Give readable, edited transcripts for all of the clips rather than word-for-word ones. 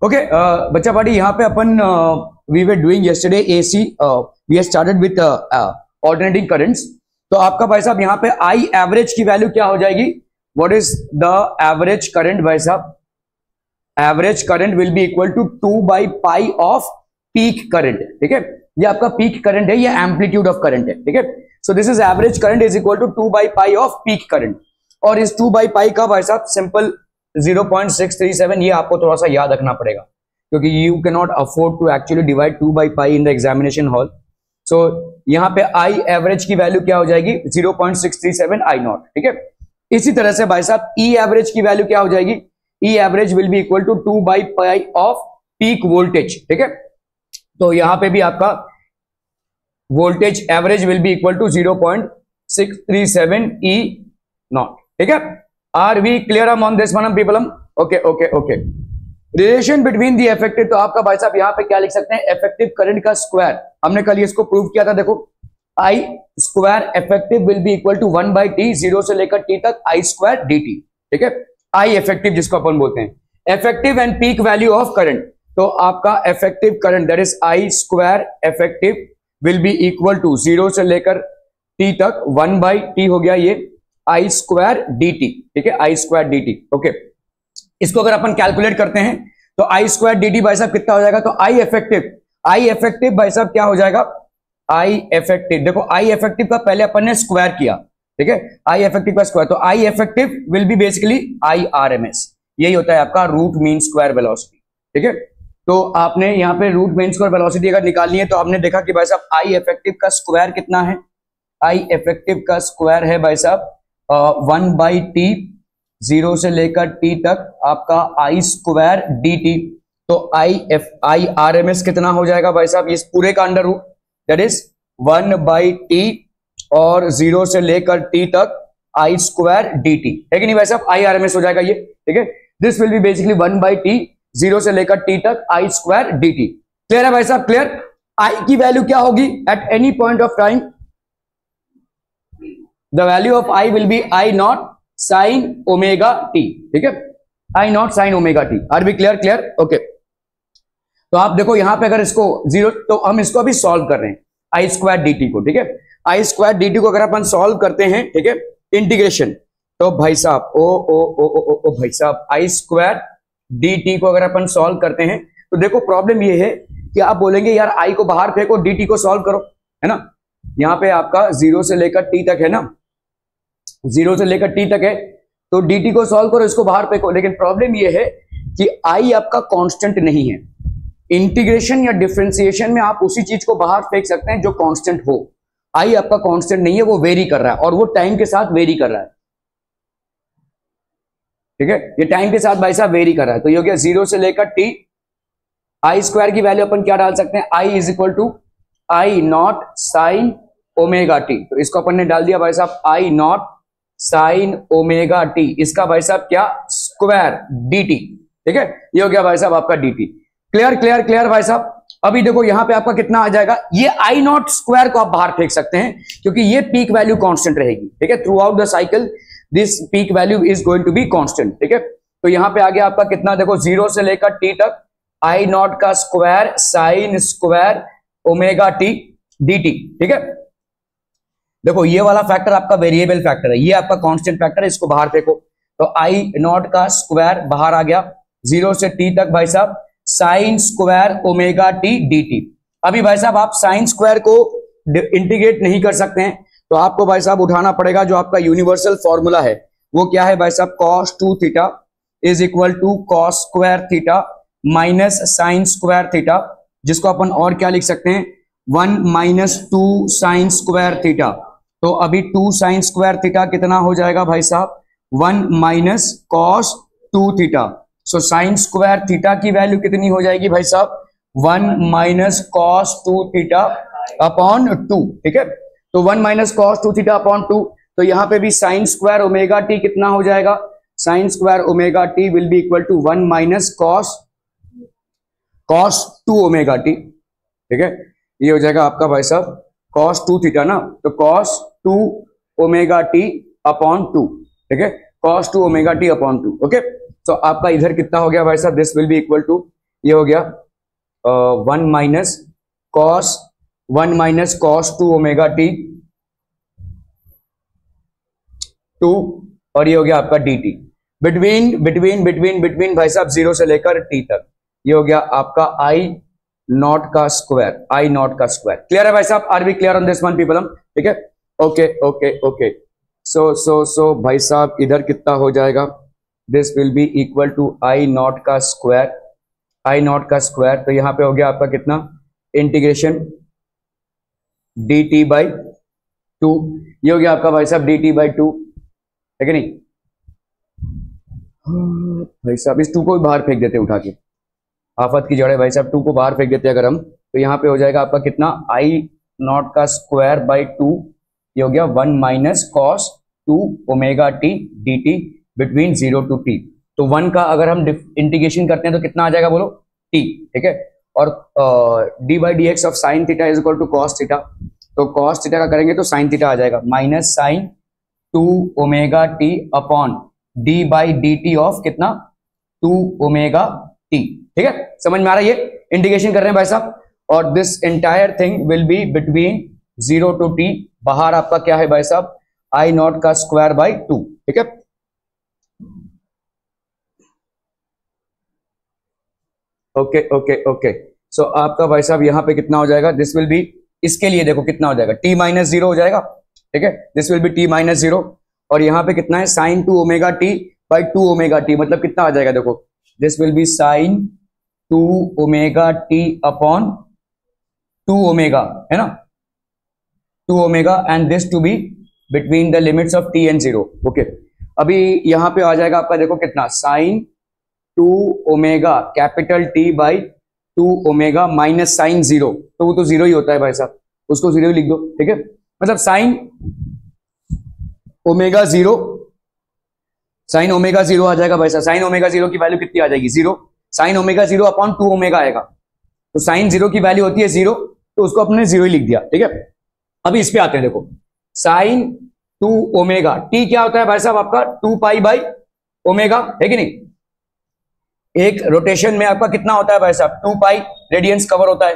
Okay बच्चा party यहाँ पे अपन we were doing yesterday as we have started with alternating currents. तो आपका भाई साहब यहाँ पे आई एवरेज की वैल्यू क्या हो जाएगी? What is the average current भाई साहब? Average current will be equal to 2/पाई ऑफ पीक करंट। ठीक है, ये आपका पीक करंट है, ये एम्पलीट्यूड ऑफ करंट है। ठीक है, so this is average current is equal to 2/पाई ऑफ पीक करंट। और इस 2/पाई का भाई साहब सिंपल 0.637 ये आपको थोड़ा सा याद रखना पड़ेगा, क्योंकि you can not afford to actually divide 2/पाई in the examination hall. So यहाँ पे आई एवरेज की वैल्यू क्या हो जाएगी? 0.637 आई नॉट। ठीक है, इसी तरह से भाई साहब ई एवरेज की वैल्यू क्या हो जाएगी? E average will be equal to 2/पाई ऑफ पीक वोल्टेज। ठीक है, तो यहां पे भी आपका voltage average will be equal to 0.637 E naught. ठीक है, are we clear on this one people? Okay okay okay. Relation between the effective, तो आपका भाई साहब यहां पे क्या लिख सकते हैं? इफेक्टिव करंट का स्क्वायर, हमने कल इसको प्रूव किया था। देखो I square effective will be equal to 1/t, 0 से लेकर t तक आई स्क्वायर dt। ठीक है, आई इफेक्टिव जिसको अपन बोलते हैं। Effective and peak value of current, तो आपका effective current that is I square effective will be equal to 0 से लेकर t तक 1/t हो गया ये आई स्क्वायर dt। ठीक है, आई स्क्वायर dt। ओके, इसको अगर अपन कैलकुलेट करते हैं तो आई स्क्वायर dt भाई साहब कितना हो जाएगा? तो आई इफेक्टिव भाई साहब क्या हो जाएगा? आई इफेक्टिव, देखो आई इफेक्टिव का पहले अपन ने स्क्वायर किया। ठीक है, आई इफेक्टिव का स्क्वायर, तो I effective will be basically I RMS, यही होता है आपका रूट मीन स्क्वायर वेलोसिटी। ठीक है, तो आपने यहाँ पे रूट मीन स्क्वायर वेलोसिटी अगर निकालनी है तो आपने देखा कि भाई साहब आई इफेक्टिव का स्क्वायर कितना है? आई इफेक्टिव का स्क्वायर है भाई साहब 1/t, 0 से लेकर t तक आपका आई स्क्वायर dt। तो आई आरएमएस कितना हो जाएगा भाई साहब? इस पूरे का under root that is 1/t और 0 से लेकर t तक आई स्क्वायर dt है कि नहीं भाई साहब? आई आरएमएस हो जाएगा ये। ठीक है, this will be basically 1/t, 0 से लेकर t तक आई स्क्वायर dt। क्लियर है भाई साहब? क्लियर। आई की वैल्यू क्या होगी at any point of time? The value of I will be I naught sine omega T. ठीक है, I naught sine omega T. Are be clear? Clear. Okay, तो आप देखो यहां पे अगर इसको 0, तो हम इसको अभी सॉल्व कर रहे हैं आई स्क्वायर dt को। ठीक है, आई स्क्वायर dt को अगर अपन सॉल्व करते हैं, ठीक है, इंटीग्रेशन, तो भाई साहब ओ भाई साहब आई स्क्वायर dt को अगर अपन सॉल्व करते हैं तो देखो प्रॉब्लम ये है कि आप बोलेंगे यार आई को बाहर फेंको, dt को सॉल्व करो, है ना? यहां पे आपका 0 से लेकर t तक है ना, 0 से लेकर t तक है, तो dt को सॉल्व करो, इसको बाहर फेंको। लेकिन प्रॉब्लम ये है कि आई आपका कांस्टेंट नहीं है। इंटीग्रेशन या डिफरेंशिएशन में आप उसी चीज को बाहर फेंक सकते हैं जो कांस्टेंट हो। आई आपका कांस्टेंट नहीं है, वो वेरी कर रहा है और वो टाइम के साथ वेरी कर रहा है। ठीक है, ये टाइम के साथ भाई साहब वेरी कर रहा है। तो ये हो गया 0 से लेकर t। आई स्क्वायर की वैल्यू अपन क्या डाल सकते हैं? I is equal to I naught sine omega T. तो इसको अपन ने डाल दिया भाई साहब I naught sine omega T, इसका भाई साहब क्या? Square dt। ठीक है, ये हो गया भाई साहब आपका dt। क्लियर क्लियर क्लियर भाई साहब। अभी देखो यहां पे आपका कितना आ जाएगा? ये आई नॉट स्क्वायर को आप बाहर फेंक सकते हैं क्योंकि ये पीक वैल्यू कांस्टेंट रहेगी। ठीक है, throughout the cycle this peak value is going to be constant. ठीक है, तो यहां पे आ गया आपका कितना? देखो 0 से लेकर t तक आई नॉट का square sine square omega T dt। ठीक है, देखो ये वाला फैक्टर आपका वेरिएबल फैक्टर है, ये आपका कांस्टेंट फैक्टर है, इसको बाहर फेंको तो आई नॉट का स्क्वायर बाहर आ गया, 0 से t तक भाई साहब sign square omega T dt। अभी भाई साहब आप साइन स्क्वायर को इंटीग्रेट नहीं कर सकते हैं, तो आपको भाई साहब उठाना पड़ेगा जो आपका यूनिवर्सल फॉर्मूला है। वो क्या है भाई साहब? cos 2 theta is equal to cos square theta minus sine square theta, जिसको अपन और क्या लिख सकते हैं? 1 माइनस 2 साइन स्क्वायर थीटा। तो अभी 2 साइन स्क्वायर थीटा कितना हो जाएगा भाई साहब? 1 minus cos 2 theta. So sine square theta की वैल्यू कितनी हो जाएगी भाई साहब? 1 माइनस cos 2 थीटा अपॉन 2। ठीक है, तो 1 माइनस cos 2 थीटा अपॉन 2, तो यहां पे भी साइन स्क्वायर ओमेगा टी कितना हो जाएगा? Sine square omega t will be equal to 1 minus cos 2 omega T. ठीक है, ये हो जाएगा आपका भाई साहब cos 2 थीटा ना, तो cos 2 ओमेगा टी अपॉन 2। ठीक है, cos 2 omega T upon 2। Okay, तो आपका इधर कितना हो गया भाई साहब? This will be equal to ये हो गया 1 माइनस कॉस 2 ओमेगा टी 2, और ये हो गया आपका D t between between between between भाई साहब 0 से लेकर टी तक। ये हो गया आपका आई नॉट का स्क्वायर, आई नॉट का स्क्वायर। क्लियर है भाई साहब? Are we clear on this one people? ठीक है, ओके ओके ओके। सो भाई साहब इधर कितना हो जाएगा? This will be equal to I naught का स्क्वायर, आई नॉट का स्क्वायर। तो यहां पे हो गया आपका कितना? इंटीग्रेशन डी टी बाई 2, ये हो गया आपका भाई साहब डी टी बाई 2, है कि नहीं? भाई साहब इस 2 को बाहर फेंक देते उठा के, आफत की जड़ है भाई साहब, 2 को बाहर फेंक देते अगर हम, तो यहाँ पे हो जाएगा आपका कितना? आई नॉट का स्क्वायर बाई 2, ये हो गया 1 minus cos 2 omega t d t between 0 to t. तो 1 का अगर हम इंटीग्रेशन करते हैं तो कितना आ जाएगा बोलो? टी, ठीक है। और d by d x of sine theta is equal to cos theta, तो कॉस थीटा का करेंगे तो साइन थीटा आ जाएगा minus sine 2 omega T upon d by D t of कितना? 2 ओमेगा टी। ठीक है, समझ में आ रहा है? ये इंटीग्रेशन कर रहे हैं भाई साहब, और this entire thing will be between 0 to t. बाहर आपका क्या है भाई साहब? आई नॉट का स्क्वायर बाई 2, ठीक है। Okay okay okay. सो आपका भाई साहब यहां पे कितना हो जाएगा? दिस विल बी, इसके लिए देखो कितना हो जाएगा? t माइनस 0 हो जाएगा, ठीक है। This will be t minus 0, और यहां पे कितना है? Sine 2 omega t by 2 omega t, मतलब कितना आ जाएगा? देखो this will be sine 2 omega T upon 2 omega, है ना, 2 omega, and this to be between the limits of t and 0। Okay, अभी यहां पे आ जाएगा आपका देखो कितना? Sine 2 omega capital T by 2 omega minus sign 0, तो वो तो 0 ही होता है भाई साहब, उसको 0 ही लिख दो, ठीक है। मतलब साइन ओमेगा 0, साइन ओमेगा 0 आ जाएगा भाई साहब। साइन ओमेगा 0 की वैल्यू कितनी आ जाएगी? 0। साइन ओमेगा 0 अपॉन 2 ओमेगा आएगा, तो साइन 0 की वैल्यू होती है 0, तो उसको अपने 0 ही लिख दिया, ठीक है। अभी इस पे आते हैं, देखो साइन 2 ओमेगा, टी क्या होता है भाई साहब आपका? 2 पाई बाई ओमेगा, है कि नहीं? एक रोटेशन में आपका कितना होता है भाई साहब? 2 पाई रेडियंस कवर होता है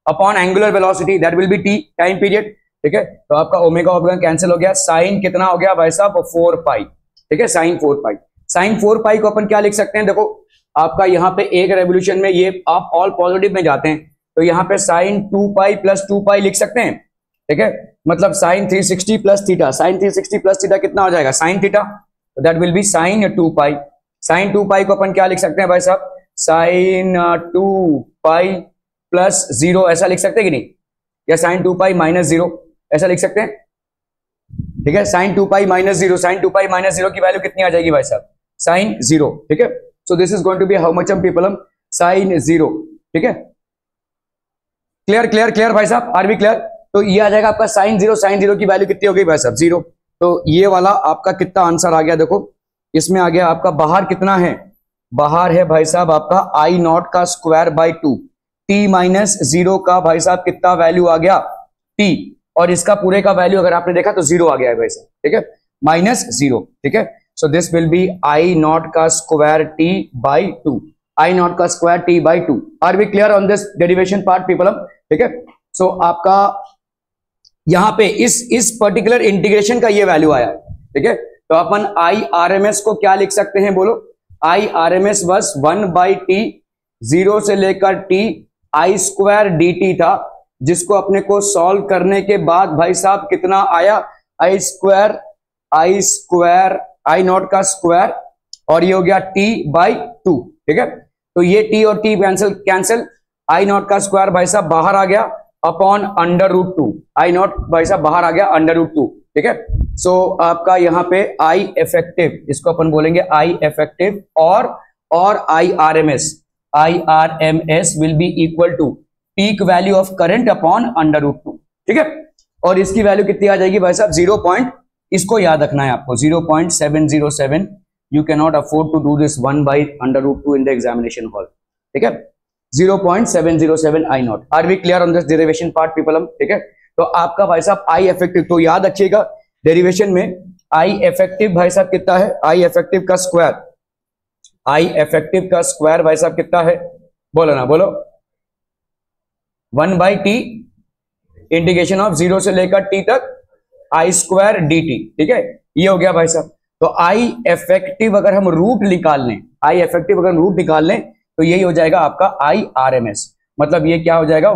upon angular velocity, that will B T time period, ठीक है। तो आपका ओमेगा ओमेगा कैंसिल हो गया, साइन कितना हो गया भाई साहब? 4 पाई, ठीक है, साइन 4 पाई। साइन 4 पाई को अपन क्या लिख सकते हैं? देखो आपका यहाँ पे एक रेवोल्यूशन में ये आप ऑल पॉजिटिव में जाते हैं, तो यहाँ पे साइन 2 पाई प्लस 2 पाई लिख सकते हैं, ठीक है। मतलब sine 360 plus theta, sine 360 plus theta कितना हो जाएगा? Sine theta, that will be sine 2 pi. Sine 2 pi को अपन क्या लिख सकते हैं भाई साहब? साइन 2 पाई प्लस 0, ऐसा लिख सकते हैं कि नहीं? या साइन 2 पाई माइनस 0, ऐसा लिख सकते हैं, ठीक है। Sine 2 pi minus 0, sine 2 pi minus 0 की वैल्यू कितनी आ जाएगी भाई साहब? साइन 0, ठीक है। So this is going to be how much हम पीपल? साइन 0, ठीक है। क्लियर क्लियर क्लियर भाई साहब, आर बी क्लियर? तो ये आ जाएगा आपका साइन 0, साइन 0 की वैल्यू कितनी हो गई भाई साहब? 0। तो ये वाला आपका कितना आंसर आ गया? देखो इसमें आ गया आपका, बाहर कितना है? बाहर है भाई साहब आपका आई नॉट का स्क्वायर बाई 2, टी माइनस 0 का भाई साहब कितना वैल्यू आ गया? टी, और इसका पूरे का वैल्यू अगर आपने देखा तो 0 आ गया है भाई साहब, ठीक है, माइनस 0, ठीक है। So this will be I naught का square T by 2, I naught का square T by 2। Are we clear on this derivation part people? ठीक है। सो आपका यहां पे इस पर्टिकुलर इंटीग्रेशन का ये वैल्यू आया, ठीक है। तो अपन आई आर एम एस को क्या लिख सकते हैं बोलो? आई R M S bus 1 by T, 0 से लेकर T I square D T था, जिसको अपने को सॉल्व करने के बाद भाई साहब कितना आया? आई स्क्वायर आई नॉट का स्क्वायर, और ये हो गया टी बाई 2, ठीक है। तो ये टी और टी कैंसिल, आई नॉट का स्क्वायर भाई साहब बाहर आ गया upon under root 2, I naught भाई साहब बाहर आ गया अंडर रूट 2, ठीक है। सो आपका यहाँ पे आई इफेक्टिव, इसको अपन बोलेंगे आई इफेक्टिव, और I R M S will be equal to peak value of current upon under root 2, ठीक है। और इसकी वैल्यू कितनी आ जाएगी भाई साहब? 0. इसको याद रखना है आपको, 0.707। You can not afford to do this 1 by under root 2 in the examination hall, ठीक है। 0.707 I naught. Are we clear on this derivation part people? ठीक है। तो आपका भाई साहब आई इफेक्टिव, तो याद रखिएगा डेरिवेशन में आई इफेक्टिव भाई साहब कितना है? आई इफेक्टिव का स्क्वायर, आई इफेक्टिव का स्क्वायर भाई साहब कितना है? बोलो ना, बोलो। 1/t इंटीग्रेशन ऑफ 0 से लेकर t तक आई स्क्वायर डी टी। ठीक है, ये हो गया भाई साहब। तो आई इफेक्टिव अगर हम रूट निकाल लें, आई इफेक्टिव अगर रूट निकाल लें तो यही हो जाएगा आपका आई आर एम एस। मतलब ये क्या हो जाएगा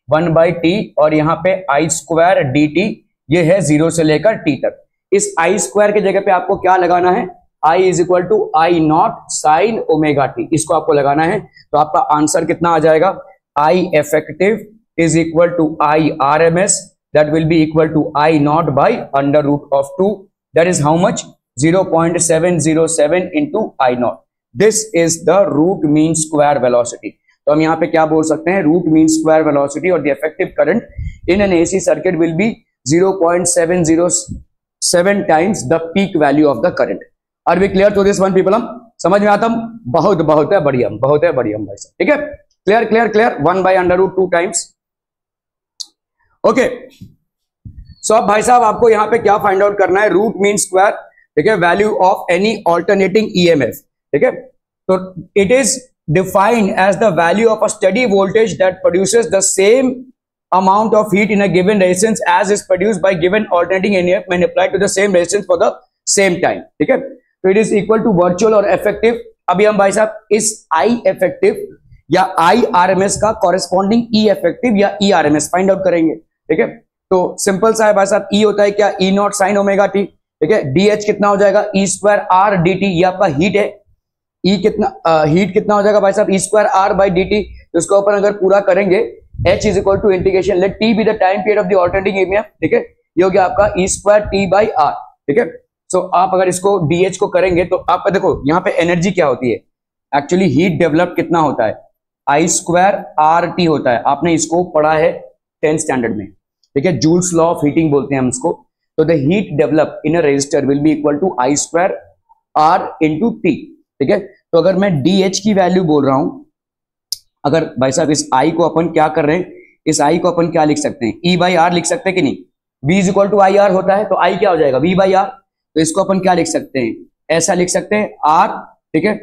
1/t और यहाँ पे आई स्क्वायर डी टी, ये है 0 से लेकर t तक। इस आई स्क्वायर के जगह पे आपको क्या लगाना है, I is equal to I naught sine omega t, इसको आपको लगाना है। तो आपका आंसर कितना आ जाएगा, I effective is equal to I R M S, that will be equal to I naught by under root of 2, that is how much 0.707 into I naught. This is the root mean square velocity. तो हम यहाँ पे क्या बोल सकते हैं, root mean square velocity और the effective current in an AC circuit will be 0.707 times the peak value of the current. Are we clear to this one people? हम समझ में आता? बहुत बहुत है बढ़िया, बहुत है बढ़िया भाई साहब। ठीक है, clear clear clear. 1/√2 times. Okay, so अब भाई साहब आपको यहां पे क्या फाइंड आउट करना है, रूट मीन स्क्वायर। ठीक है, value of any alternating EMF. ठीक है, तो it is defined as the value of a steady voltage that produces the same amount of heat in a given resistance as is produced by given alternating EMF when applied to the same resistance for the same time। ठीक है, तो it is equal to virtual और effective. अभी हम भाई साहब इस I effective या आई आरएमएस का कॉरेस्पॉन्डिंग ई इफेक्टिव या ई आरएमएस फाइंड आउट करेंगे। ठीक है, तो सिंपल सा है भाई साहब, ई होता है क्या, ई नॉट साइन ओमेगा टी। ठीक है, डी एच कितना हो जाएगा, ई स्क्वायर आर डी टी, ये आपका हीट है। ई कितना हीट कितना हो जाएगा भाई साहब, E square R by D T. तो इसको अपन अगर पूरा करेंगे, H is equal to integration let T be the time period of the alternating EMF। ठीक है, ये हो गया आपका E square T by R. ठीक है, सो आप अगर इसको DH को करेंगे तो आप देखो यहाँ पे एनर्जी क्या होती है, एक्चुअली हीट डेवलप कितना होता है, आई स्क्वायर आर टी होता है। आपने इसको पढ़ा है 10th स्टैंडर्ड में। ठीक है, जूल्स लॉ ऑफ हीटिंग बोलते हैं हम इसको। तो the heat develop in a resistor will be equal to I square R into t. ठीक है, तो अगर मैं DH की वैल्यू बोल रहा हूं, अगर भाई साहब इस I को अपन क्या कर रहे हैं, इस I को अपन क्या लिख सकते हैं, E बाई आर लिख सकते हैं कि नहीं, V is equal to I R होता है, तो I क्या हो जाएगा V बाई आर। तो इसको अपन क्या लिख सकते हैं, ऐसा लिख सकते हैं R। ठीक है,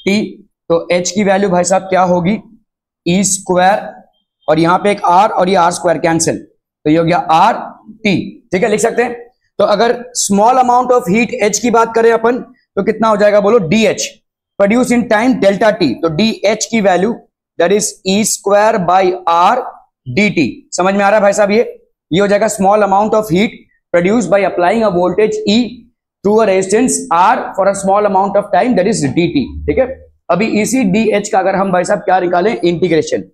T, तो H की वैल्यू भाई साहब क्या होगी, E स्क्वायर और यहाँ पे एक R और ये R स्क्वायर कैंसिल, तो ये हो गया R T। ठीक है, लिख सकते हैं। तो अगर small amount of heat H की बात करें अपन, तो कितना हो जाएगा बोलो, DH produce in time delta T। तो DH की value that is E square by are D T. समझ में आ रहा है भाई साहब, ये हो जाएगा small amount of heat produced by applying a voltage E to a resistance R for a small amount of time, that is d T. ठीक है, अभी इसी डी एच का अगर हम भाई साहब क्या निकालें, integration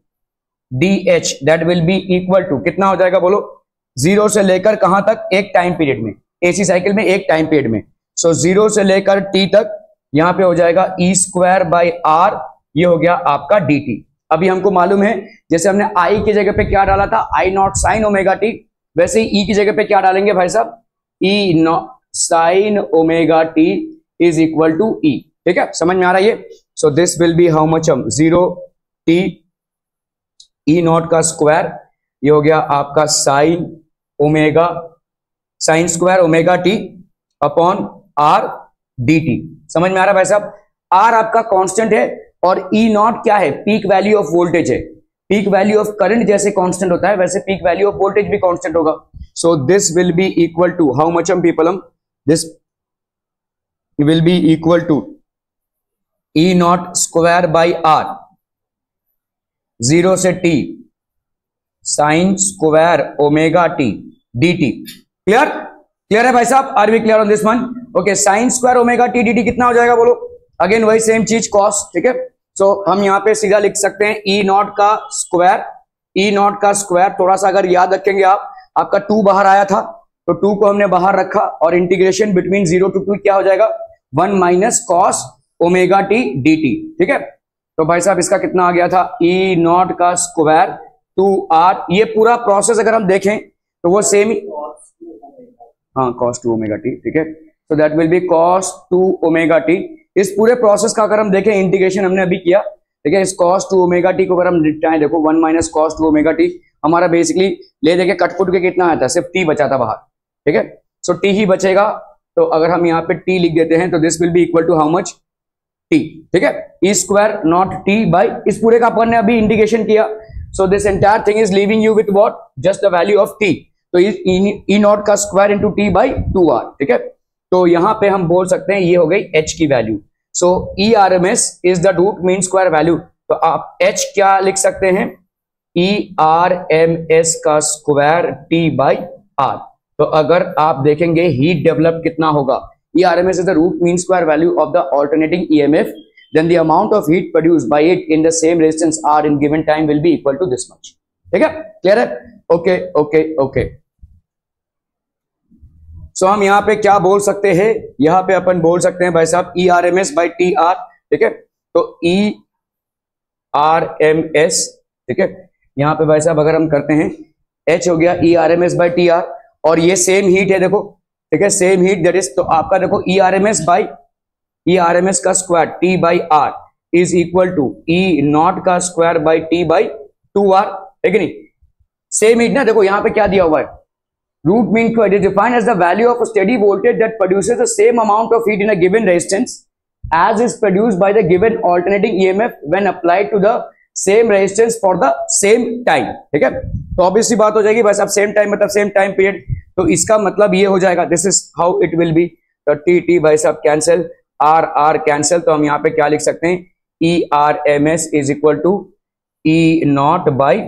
d h that will be equal to कितना हो जाएगा बोलो, 0 से लेकर कहां तक, एक टाइम पीरियड में, एसी साइकिल में एक टाइम पीरियड में। सो 0 से लेकर टी तक यहां पे हो जाएगा ई स्क्वायर बाई आर, ये हो गया आपका डी टी। अभी हमको मालूम है, जैसे हमने आई की जगह पे क्या डाला था, आई नॉट साइन ओमेगा टी, वैसे ही ई की जगह पे क्या डालेंगे भाई साहब, E naught sine omega T is equal to E. ठीक है, समझ में आ रहा है ये। So this will be how much, हम 0 टी ई नॉट का स्क्वायर, ये हो गया आपका sine omega, sine square omega T upon R D T. समझ में आ रहा है भाई साहब, आर आपका कांस्टेंट है और ई नॉट क्या है, पीक वैल्यू ऑफ वोल्टेज है। पीक वैल्यू ऑफ करंट जैसे कांस्टेंट होता है वैसे पीक वैल्यू ऑफ वोल्टेज भी कांस्टेंट होगा। So this will be equal to how much हम पीपल, हम this will be equal to E naught square by R 0 से t sine square omega t d t. Clear clear है भाई साहब, are we clear on this one? Okay, sine square omega t d T कितना हो जाएगा बोलो, again वही same चीज कॉस। ठीक है, सो हम यहां पे सीधा लिख सकते हैं ई नॉट का स्क्वायर, ई नॉट का स्क्वायर थोड़ा सा अगर याद रखेंगे आप, आपका 2 बाहर आया था तो 2 को हमने बाहर रखा और इंटीग्रेशन बिटवीन 0 to 2 क्या हो जाएगा, 1 minus cos omega t d T. ठीक है, तो भाई साहब इसका कितना आ गया था, ई नॉट का स्क्वायर 2r। ये पूरा प्रोसेस अगर हम देखें तो वो सेम ही, हाँ cos 2 ओमेगा टी। ठीक है, so that will be cos 2 omega T. इस पूरे प्रोसेस का अगर हम देखें, इंटीग्रेशन हमने अभी किया, ठीक है, इस cos 2 ओमेगा टी को अगर हम निपटाएं, देखो 1 माइनस cos 2 ओमेगा टी हमारा बेसिकली ले देखे कटपुट के कितना आया था, सिर्फ t बचा था बाहर। ठीक है, सो t ही बचेगा, तो अगर हम यहाँ पे t लिख देते हैं तो this will be equal to how much, t, ठीक है, E square naught t by, इस पूरे का अपन ने अभी इंडिकेशन किया, so this entire thing is leaving you with what, just the value of t, तो ई नॉट का square into t by 2r, ठीक है, तो यहां पे हम बोल सकते हैं ये हो गई h की वैल्यू, so E R M S is the root mean square value, तो आप h क्या लिख सकते हैं, ई आर एम एस का स्क्वायर टी बाई आर, तो अगर आप देखेंगे हीट डेवलप कितना होगा, E R M S is the root mean square value of the alternating EMF, then the amount of heat produced by it in the same resistance R in given time will be equal to this much, ठीक है, clear है, okay okay okay, सो हम यहाँ पे क्या बोल सकते हैं, यहाँ पे अपन बोल सकते हैं भाई साहब E R M S by t R, ठीक है, तो ई आर एम एस, ठीक है, यहाँ पे भाई साहब अगर हम करते हैं एच हो गया E R M S by t R, और ये सेम हीट है देखो, ठीक है, सेम हीट दैट इज, तो आपका देखो E R M S by E R M S का square T by R is equal to E naught का square by T by 2r, है कि नहीं, सेम हीट ना, देखो यहां पे क्या दिया हुआ है, root mean square is defined as the value of steady voltage that produces the same amount of heat in a given resistance as is produced by the given alternating EMF when applied to the same resistance for the same time, ठीक है, तो obviously बात हो जाएगी बस, अब same time मतलब same time period, तो इसका मतलब ये हो जाएगा, this is how it will be, तो टी टी भाई साहब कैंसिल, आर आर कैंसिल, तो हम यहाँ पे क्या लिख सकते हैं, E R M S is equal to E naught by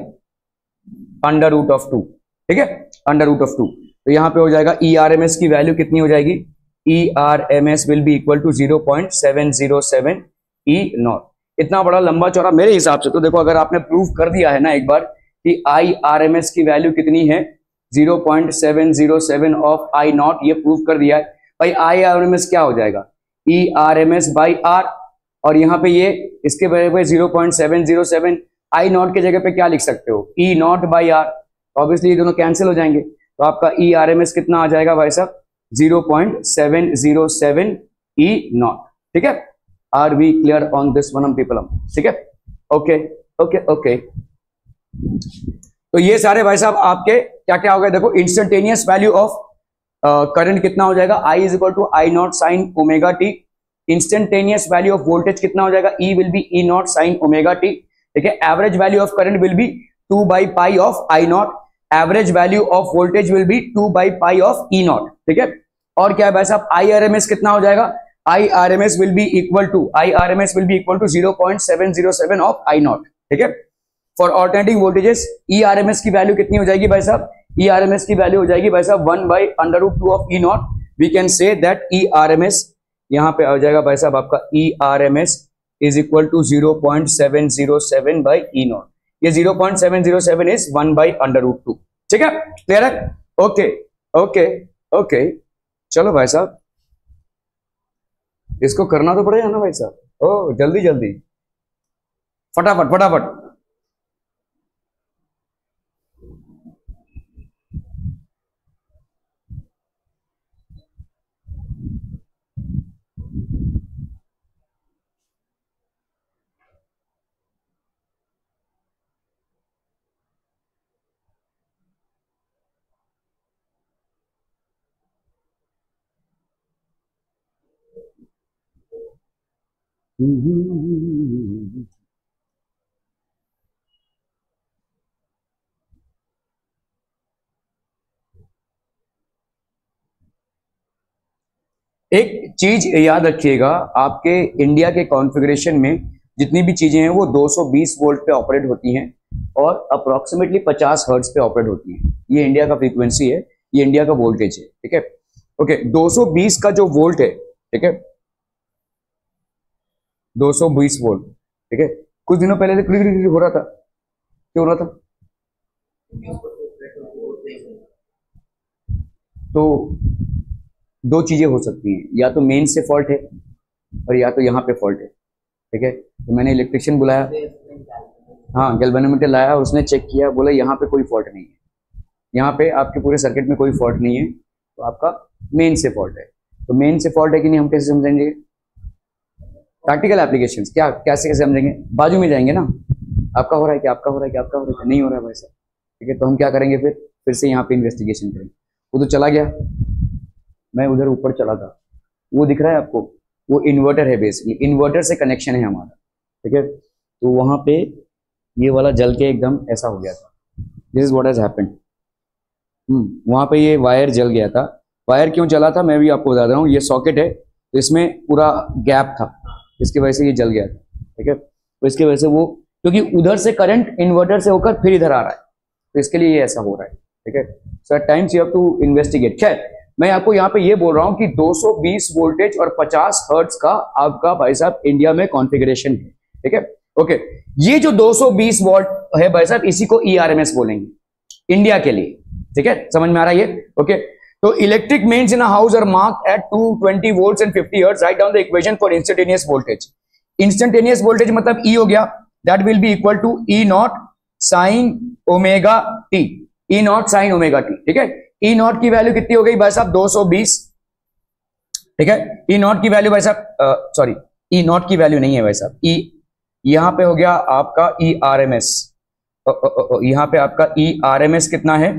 under root of 2, ठीक है, अंडर रूट ऑफ 2, तो यहाँ पे हो जाएगा ई आर एम एस की वैल्यू कितनी हो जाएगी, E R M S will be equal to 0.707 E naught, इतना बड़ा लंबा चौड़ा मेरे हिसाब से, तो देखो अगर आपने प्रूव कर दिया है ना एक बार कि आई आर एम एस की वैल्यू कितनी है 0.707 ऑफ आई नॉट, ये प्रूव कर दिया है भाई, आई आर एम एस क्या हो जाएगा E R M S by R, और यहाँ पे ये इसके बराबर 0.707, आई नॉट के जगह पे क्या लिख सकते हो, ई नॉट बाई आर, ऑब्वियसली ये दोनों कैंसिल हो जाएंगे, तो आपका ई आर एम एस कितना आ जाएगा भाई साहब 0.707 ई नॉट, ठीक है, are we clear on this one people, ठीक है, ओके ओके ओके, तो ये सारे भाई साहब आपके क्या क्या हो गए, देखो इंस्टेंटेनियस वैल्यू ऑफ करंट कितना हो जाएगा, I is equal to I naught sine omega T, instantaneous value of voltage कितना हो जाएगा, E will be E naught sine omega T, ठीक है, average value of current will be 2 by pi of I naught, average value of voltage will be 2 by pi of E naught, ठीक है, और क्या है भाई साहब आई आर एम एस कितना हो जाएगा, I R M S will be equal to 0.707 of I naught, ठीक है, for alternating voltages E R M S की वैल्यू कितनी हो जाएगी भाई साहब, ई आर एम एस की वैल्यू हो जाएगी भाई साहब 1 by under root 2 of E naught, we can say that E R M S यहां पे आ जाएगा भाई साहब आपका E R M S is equal to 0.707 by E naught, ये 0.707 इज 1 बाई अंडर रूट 2, ठीक है, क्लियर है, ओके ओके ओके, चलो भाई साहब इसको करना तो पड़ेगा ना भाई साहब, ओ जल्दी जल्दी फटाफट फटाफट, एक चीज याद रखिएगा, आपके इंडिया के कॉन्फ़िगरेशन में जितनी भी चीजें हैं वो 220 वोल्ट पे ऑपरेट होती हैं और अप्रोक्सीमेटली 50 हर्ट्ज पे ऑपरेट होती हैं, ये इंडिया का फ्रीक्वेंसी है, ये इंडिया का वोल्टेज है, ठीक है, ओके, 220 का जो वोल्ट है, ठीक है, 220 वोल्ट, ठीक है, कुछ दिनों पहले से क्लिक हो रहा था, क्यों हो रहा था, तो दो चीजें हो सकती हैं, या तो मेन से फॉल्ट है और या तो यहाँ पे फॉल्ट है, ठीक है, तो मैंने इलेक्ट्रिशियन बुलाया, हाँ गैल्वेनोमीटर लाया, उसने चेक किया, बोला यहाँ पे कोई फॉल्ट नहीं है, यहाँ पे आपके पूरे सर्किट में कोई फॉल्ट नहीं है, तो आपका मेन से फॉल्ट है, तो मेन से फॉल्ट है कि नहीं हम कैसे समझेंगे, प्रैक्टिकल एप्लीकेशंस क्या कैसे कैसे समझेंगे, बाजू में जाएंगे ना, आपका हो रहा है कि आपका हो रहा है कि आपका हो रहा है, नहीं हो रहा है वैसा, ठीक है, तो हम क्या करेंगे, फिर से यहाँ पे इन्वेस्टिगेशन करेंगे, वो तो चला गया, मैं उधर ऊपर चला था, वो दिख रहा है आपको, वो इन्वर्टर है, बेसिकली इन्वर्टर से कनेक्शन है हमारा, ठीक है। तो वहां पे ये वाला जल के एकदम ऐसा हो गया था, this is what has happened. वहां पे ये वायर जल गया था। वायर क्यों जला था मैं भी आपको बता रहा हूँ। ये सॉकेट है तो इसमें पूरा गैप था, इसकी वजह से ये जल गया था, ठीक है। तो इसकी वजह से वो, क्योंकि उधर से करंट इन्वर्टर से होकर फिर इधर आ रहा है, तो इसके लिए ये ऐसा हो रहा है, ठीक है। So at times you have to investigate. खैर, मैं आपको यहाँ पे ये बोल रहा हूँ कि 220 वोल्टेज और 50 हर्ट्ज का आपका भाई साहब इंडिया में कॉन्फ़िगरेशन है, ठीक है। ओके, ये जो 220 वोल्ट है भाई साहब, इसी को ERMS बोलेंगे इंडिया के लिए, ठीक है। समझ में आ रहा है ये? ओके, तो electric mains in a house are marked at 220 volts and 50 hertz. Write down the equation for instantaneous voltage. Instantaneous voltage मतलब E हो गया, that will be equal to E naught sine omega T, E naught sine omega T, ठीक है। E naught की value कितनी हो गई भाई साहब? 220, ठीक है। E नॉट की वैल्यू भाई साहब, सॉरी E नॉट की वैल्यू नहीं है भाई साहब, E यहां पे हो गया आपका ERMS, यहां पे आपका ERMS कितना है?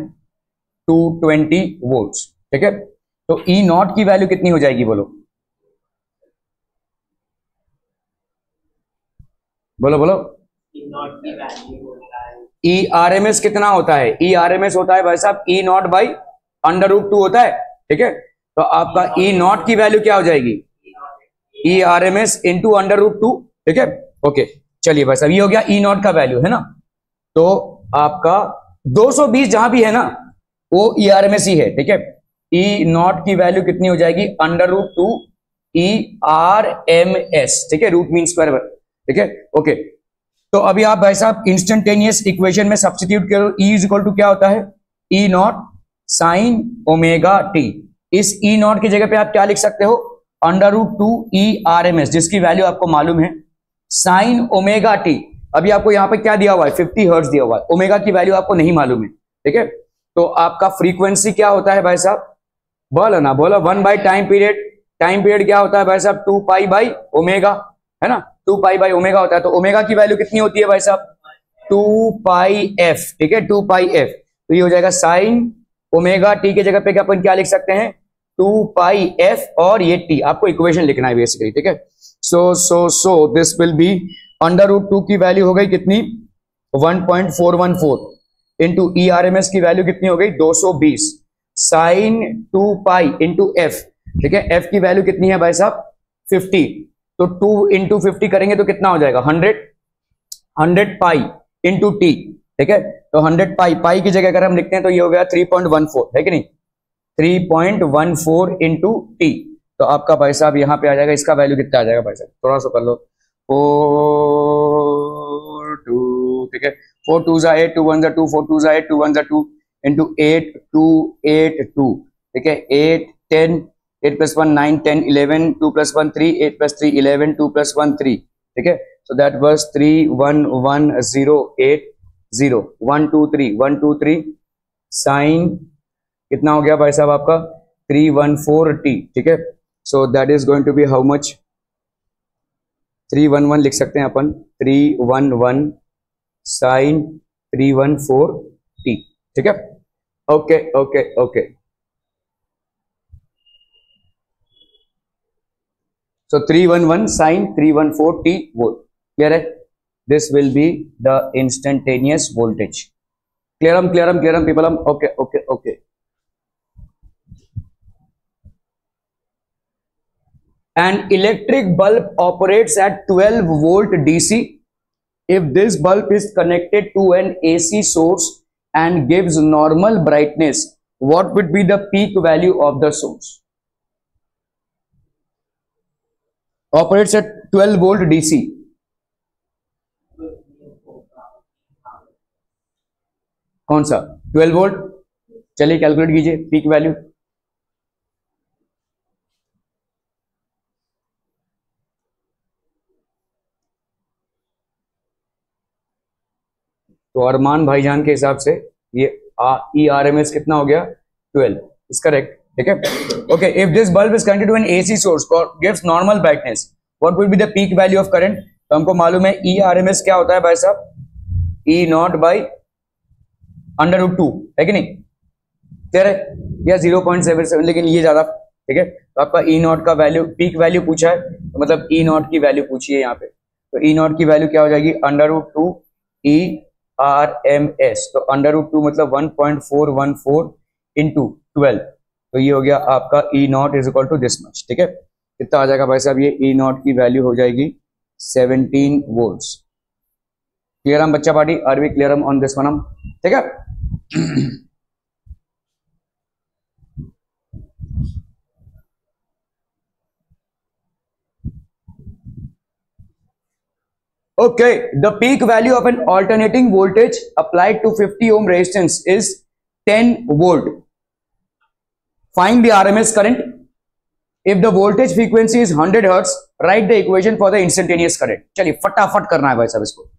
220 वोल्ट्स, ठीक है। तो E नॉट की वैल्यू कितनी हो जाएगी बोलो, बोलो बोलो। ERMS कितना होता है? ERMS होता है भाई साहब E नॉट बाई √2 होता है, ठीक है। तो आपका E नॉट की वैल्यू क्या हो जाएगी? ERMS इंटू √2, ठीक है। ओके, चलिए भाई साहब, ये हो गया E नॉट का वैल्यू, है ना। तो आपका 220 जहां भी है ना वो ERMS ही है, ठीक है। E नॉट की वैल्यू कितनी हो जाएगी? √2 ERMS, ठीक है। रूट मीन स्क्वायर, ठीक है। ओके, तो अभी आप भाई साहब इंस्टेंटेनियस इक्वेशन में सब्स्टिट्यूट करो। E इज इक्वल टू क्या होता है? E naught sine omega T. इस E नॉट की जगह पे आप क्या लिख सकते हो? √2 ERMS, जिसकी वैल्यू आपको मालूम है साइन ओमेगा टी। अभी आपको यहां पे क्या दिया हुआ है? 50 हर्ट्ज दिया हुआ है। ओमेगा की वैल्यू आपको नहीं मालूम है, ठीक है। तो आपका फ्रीक्वेंसी क्या होता है भाई साहब? बोलो ना, बोलो। 1 by time period. Time period क्या होता है भाई साहब? 2 पाई बाई ओमेगा, है ना। 2 पाई बाई ओमेगा होता है। तो ओमेगा की वैल्यू कितनी होती है भाई साहब? 2 पाई एफ, ठीक है, 2 पाई एफ। तो ये हो जाएगा साइन ओमेगा टी के जगह पे अपन क्या लिख सकते हैं? 2 पाई एफ, और ये टी आपको इक्वेशन लिखना है बेसिकली, ठीक है। सो दिस विल बी √2 की वैल्यू हो गई कितनी? 1.414 इंटू ERMS की वैल्यू कितनी हो गई? 220 साइन 2 पाई इंटू एफ, ठीक है। एफ की वैल्यू कितनी है भाई साहब? 50। तो 2 इंटू 50 करेंगे तो कितना हो जाएगा? 100 पाई इंटू टी, ठीक है। तो 100 पाई की जगह अगर हम लिखते हैं तो ये हो गया 3.14, है कि नहीं? 3.14 इंटू टी। तो आपका भाई साहब यहाँ पे आ जाएगा, इसका वैल्यू कितना आ जाएगा भाई साहब? थोड़ा सा कर लो, 4 2, ठीक है। 4 2 8, 2 1 2, 4 2 8, 2 1 2 इंटू 8 2 8 2, ठीक है। 8 10, 8 + 1 9 10 11, 2 + 1 3, 8 + 3 11, 2 + 1 3, ठीक है। सो दैट वाज 3 1 1 0 8 0 1 2 3 1 2 3 साइन कितना हो गया भाई साहब आपका? 314 टी, ठीक है। So that is going to be how much? 311 लिख सकते हैं अपन, 311 साइन 314 टी, ठीक है। Okay okay okay, so 311 sine 314 T volt, clear है? This will be the instantaneous voltage. क्लियरम पीपलम, okay okay okay. An electric bulb operates at 12 volt DC. If this bulb is connected to an AC source and gives normal brightness, what would be the peak value of the source? Operates at 12 volt DC. कौन सा? 12 volt. चलिए calculate कीजिए peak value. तो अरमान भाईजान के हिसाब से ये ERMS कितना हो गया? 12 इज करेक्ट, ठीक है। Okay, if this bulb is connected to an AC source और gives normal brightness, what will be the peak value of current? तो हमको मालूम है ERMS क्या होता है भाई साहब? E नॉट बाई √2, है कि नहीं? क्लियर है? या 0.77, लेकिन ये ज्यादा ठीक है। तो आपका ई नॉट का वैल्यू, पीक वैल्यू पूछा है तो मतलब ई नॉट की वैल्यू पूछी है यहाँ पे, तो ई नॉट की वैल्यू क्या हो जाएगी, √2 ERMS। तो √2 मतलब 1.414 इंटू 12, तो ये हो गया आपका E naught is equal to this much. ठीक है, कितना आ जाएगा भाई साहब, ये ई नॉट की वैल्यू हो जाएगी 17 वोल्ट्स। क्लियर हम बच्चा पार्टी, आर वी क्लियर हम ऑन दिस वन हम, ठीक है। Okay, the peak value of an alternating voltage applied to 50 ohm resistance is 10 volt. Find the RMS current. If the voltage frequency is 100 hertz, write the equation for the instantaneous current. चलिए फटाफट करना है भाई साहब इसको।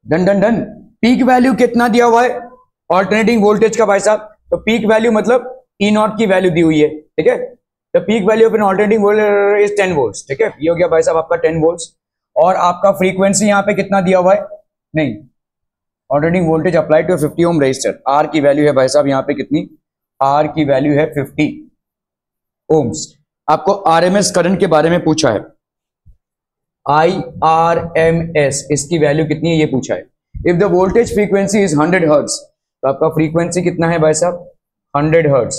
Done done done. Peak value कितना दिया हुआ है ऑल्टरनेटिंग वोल्टेज का भाई साहब, तो पीक वैल्यू मतलब ई नॉट की वैल्यू दी हुई है, ठीक है। The peak value of an alternating voltage is 10 volts, ठीक है। ये हो गया भाई साहब आपका 10 वोल्ट्स। और आपका फ्रीक्वेंसी यहाँ पे कितना दिया हुआ है, नहीं, alternating voltage applied to 50 ohm resistor, R की वैल्यू है भाई साहब यहाँ पे कितनी, आर की वैल्यू है 50 ओम्स। आपको आरएमएस करंट के बारे में पूछा है, IRMS, इसकी वैल्यू कितनी है ये पूछा है। If the voltage frequency is 100 hertz, तो आपका फ्रीक्वेंसी कितना है भाई साहब 100 hertz.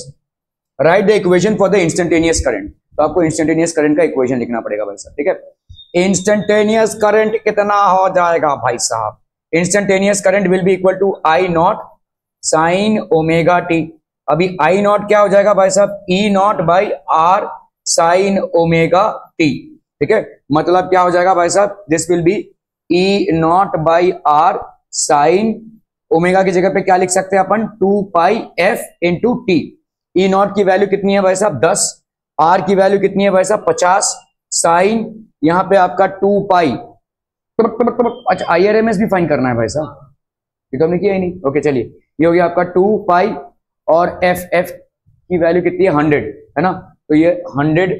Right the equation for the instantaneous current, तो आपको इंस्टेंटेनियस करंट का इक्वेशन लिखना पड़ेगा भाई साहब, ठीक है। इंस्टेंटेनियस करंट कितना हो जाएगा भाई साहब, instantaneous current will be equal to I naught sine omega T. अभी I नॉट क्या हो जाएगा भाई साहब, E naught by R sine omega T, ठीक है। मतलब क्या हो जाएगा भाई साहब, this will be E naught by R sine omega की जगह पे क्या लिख सकते हैं अपन, 2 pi f into T. E naught की वैल्यू कितनी है भाई साहब 10, R की वैल्यू कितनी है भाई साहब 50, साइन यहां पे आपका 2 पाई। अच्छा IRMS भी फाइन करना है भाई साहब, ये तो हमने किया ही नहीं। ओके चलिए, ये हो गया आपका 2 पाई और f की वैल्यू कितनी है 100, है ना। तो ये 100,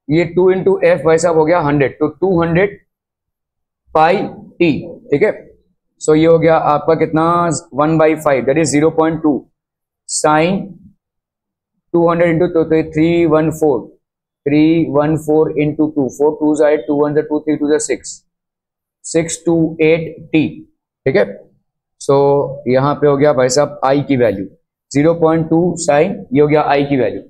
ये 2 इंटू एफ भाई साहब हो गया 100, तो 200 पाई टी, ठीक है। सो ये हो गया आपका कितना 1/5, दैट इज 0.2 साइन 200 इंटू तो 314 इंटू 2, 4 2 8, 2 1 2 3 2 6, 628 टी, ठीक है। सो यहां पे हो गया भाई साहब आई की वैल्यू 0.2 साइन, ये हो गया आई की वैल्यू,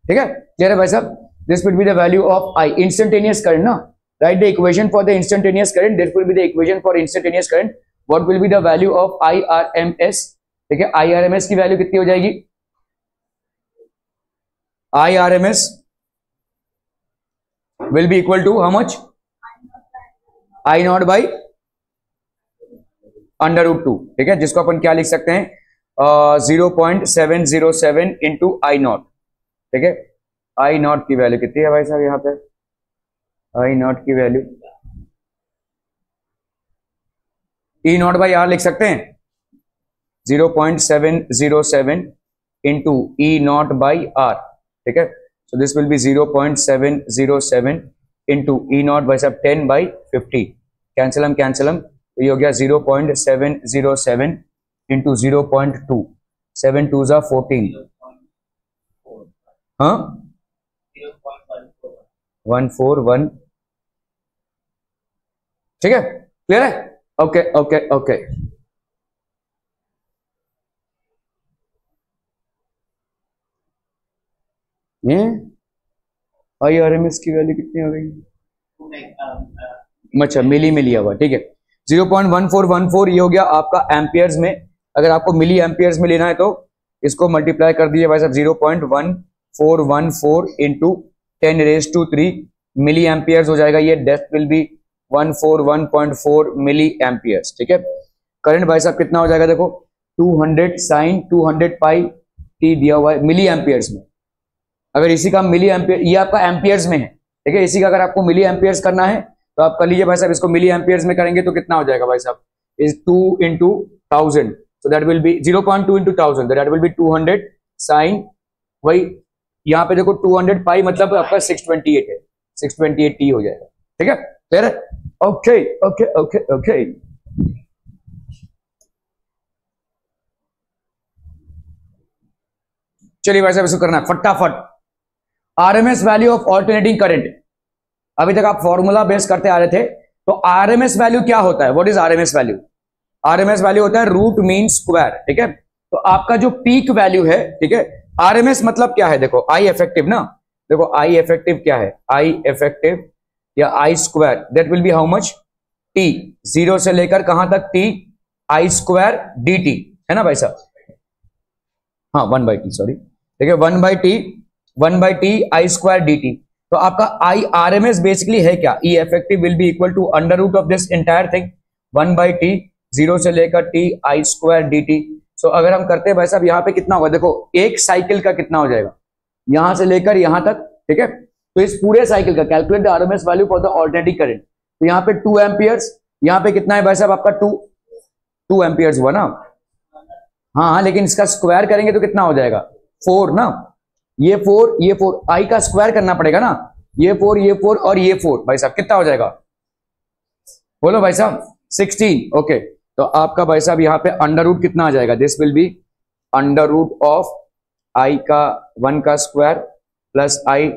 ठीक है। क्लियर है भाई साहब, this will be the value of I, instantaneous current ना। Write the equation for the instantaneous current, this will be the equation for instantaneous current, what will be the value of IRMS, ठीक है। IRMS की value कितनी हो जाएगी, IRMS will be equal to how much, I not by √2, ठीक है, जिसको अपन क्या लिख सकते हैं 0.707 इंटू I नॉट, ठीक है। I नॉट की वैल्यू कितनी है भाई साहब यहाँ पे, I नॉट की value E naught by R लिख सकते हैं 0.707 into E naught by R, ठीक है। So this will be 0.707 into E naught by साहब 10/50, कैंसिल हम, तो ये हो गया 0.707 इंटू 0.2, 7 2 जा 14, हाँ 141, ठीक है। क्लियर है, ओके ओके ओके। ये IRMS की वैल्यू कितनी हो गई, अच्छा मिली में लिया हुआ, ठीक है। 0.1414 ये हो गया आपका एम्पियर्स में, अगर आपको मिली एम्पियर्स में लेना है तो इसको मल्टीप्लाई कर दीजिए भाई साहब 0.1414 इंटू 10⁻³ मिली एम्पियर्स हो जाएगा, ये depth will be 141.4 milli amperes. ठीक है, करंट भाई साहब कितना हो जाएगा, देखो 200 साइन 200 पाई टी दिया हुआ है मिली एम्पियर्स में। अगर इसी का मिली एम्पियर, ये आपका एम्पियर्स में है, ठीक है, इसी का अगर आपको मिली एम्पियर्स करना है तो आप कर लीजिए भाई साहब, इसको मिली एम्पियर्स में करेंगे तो कितना हो जाएगा भाई साहब, is 2 into 1000, so that will be 0.2 into 1000, that will be 200 sign, वही यहाँ पे देखो 200 पाई मतलब आपका 628 है, 628 टी हो जाएगा। ठीक है, क्लियर है? ओके ओके ओके ओके, चलिए भाई साहब इसको करना है फटाफट। RMS value of alternating current, अभी तक आप फॉर्मूला बेस करते आ रहे थे, तो आरएमएस वैल्यू क्या होता है, what is RMS value? RMS value होता है रूट मीन स्क्वायर। ठीक है, तो आपका जो पीक वैल्यू है, ठीक है, आरएमएस मतलब क्या है, देखो आई इफेक्टिव ना, देखो आई इफेक्टिव क्या है, आई इफेक्टिव या I square, that will be how much, T, zero से लेकर कहां तक, T I square D T, है ना भाई साहब, हाँ 1/t, सॉरी, ठीक है, 1/t आई स्क्वायर डी टी। तो आपका आई आरएमएस बेसिकली है क्या, E effective will be equal to under root of this entire thing 1/t, zero से लेकर T I square D T. So अगर हम करते हैं भाई साहब, यहाँ पे कितना होगा, देखो एक साइकिल का कितना हो जाएगा, यहां से लेकर यहां तक। ठीक है, तो इस पूरे साइकिल का calculate the RMS value for the alternating current, तो यहाँ पे 2 एम्पियर्स, यहाँ पे कितना है भाई साहब आपका 2 एम्पियर्स हुआ ना, हाँ, लेकिन इसका स्क्वायर करेंगे तो कितना हो जाएगा, 4 ना, ये 4 आई का स्क्वायर करना पड़ेगा ना, ये 4 और ये 4 भाई साहब कितना हो जाएगा, बोलो भाई साहब 16। ओके, तो आपका भाई साहब यहाँ पे अंडर रूट कितना आ जाएगा, this will be under root of I का 1 का स्क्वायर प्लस आई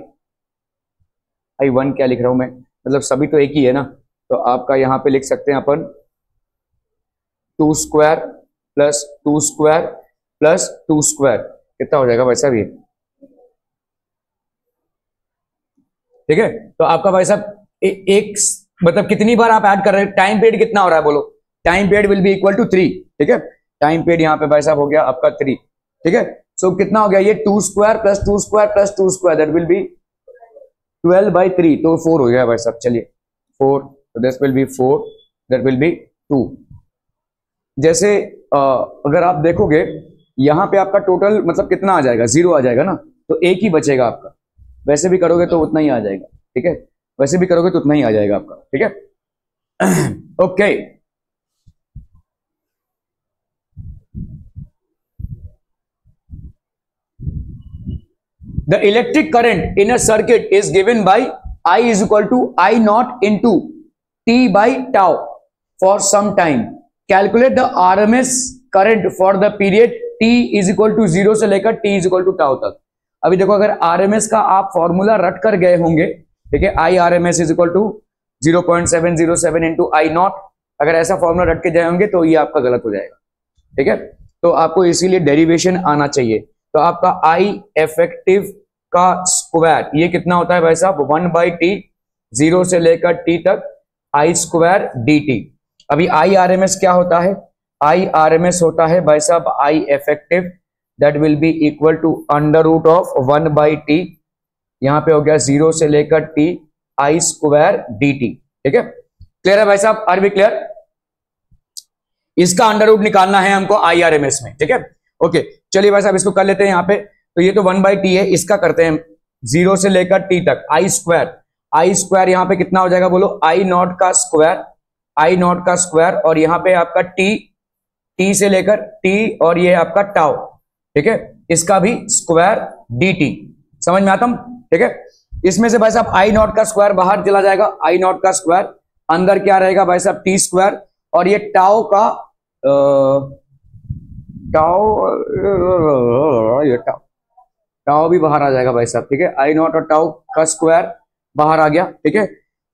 1 क्या लिख रहा हूं मैं, मतलब सभी तो एक ही है ना, तो आपका यहाँ पे लिख सकते हैं अपन 2 square plus 2 square plus 2 square, कितना हो जाएगा भाई साहब ये, ठीक है। तो आपका भाई साहब एक मतलब कितनी बार आप ऐड कर रहे हैं, टाइम पीरियड कितना हो रहा है बोलो, time period will be equal to 3। ठीक है, टाइम पीरियड यहाँ पे भाई साहब हो गया आपका 3। ठीक है, सो कितना हो गया ये 2 square plus 2 square plus 2 square, that will B 12/3, तो 4 हो गया भाई साहब, चलिए 4, तो this will B 4, that will be 2। जैसे अगर आप देखोगे यहाँ पे आपका टोटल मतलब कितना आ जाएगा, 0 आ जाएगा ना, तो एक ही बचेगा आपका, वैसे भी करोगे तो उतना ही आ जाएगा। ठीक है, वैसे भी करोगे तो उतना ही आ जाएगा आपका। ठीक है, okay, the electric current in a circuit is given by I is equal to I naught into T by tau for some time. Calculate the RMS current for the period T is equal to 0 से लेकर T is equal to tau तक। अभी देखो अगर RMS का आप formula रट कर गए होंगे, ठीक है, I RMS is equal to 0.707 into I naught, अगर ऐसा फॉर्मूला रट के जाए होंगे तो ये आपका गलत हो जाएगा। ठीक है, तो आपको इसीलिए डेरिवेशन आना चाहिए। तो आपका आई इफेक्टिव का स्क्वायर ये कितना होता है भाई साहब, 1/t, 0 से लेकर t तक आई स्क्वायर डी टी। अभी आई आरएमएस क्या होता है, आई आरएमएस होता है भाई साहब I effective, that will be equal to under root of 1/t, यहां पे हो गया 0 से लेकर t I square D T. ठीक है, क्लियर है भाई साहब, आर बी क्लियर? इसका अंडर रूट निकालना है हमको आई आरएमएस में। ठीक है, ओके, चलिए भाई साहब इसको कर लेते हैं यहाँ पे। तो ये तो 1/t है, इसका करते हैं 0 से लेकर t तक आई स्क्वायर यहाँ पे कितना हो जाएगा बोलो, आई नॉट का स्क्वायर, और यहाँ पे आपका t से लेकर t और ये आपका टाउ। ठीक है, इसका भी स्क्वायर dt, समझ में आता? ठीक है, इसमें से भाई साहब आई नॉट का स्क्वायर बाहर चला जाएगा, आई नॉट का स्क्वायर, अंदर क्या रहेगा भाई साहब t स्क्वायर, और ये टाउ का टाउ भी बाहर आ जाएगा भाई साहब। ठीक है, आई नॉट और टाउ का स्क्वायर बाहर आ गया। ठीक है,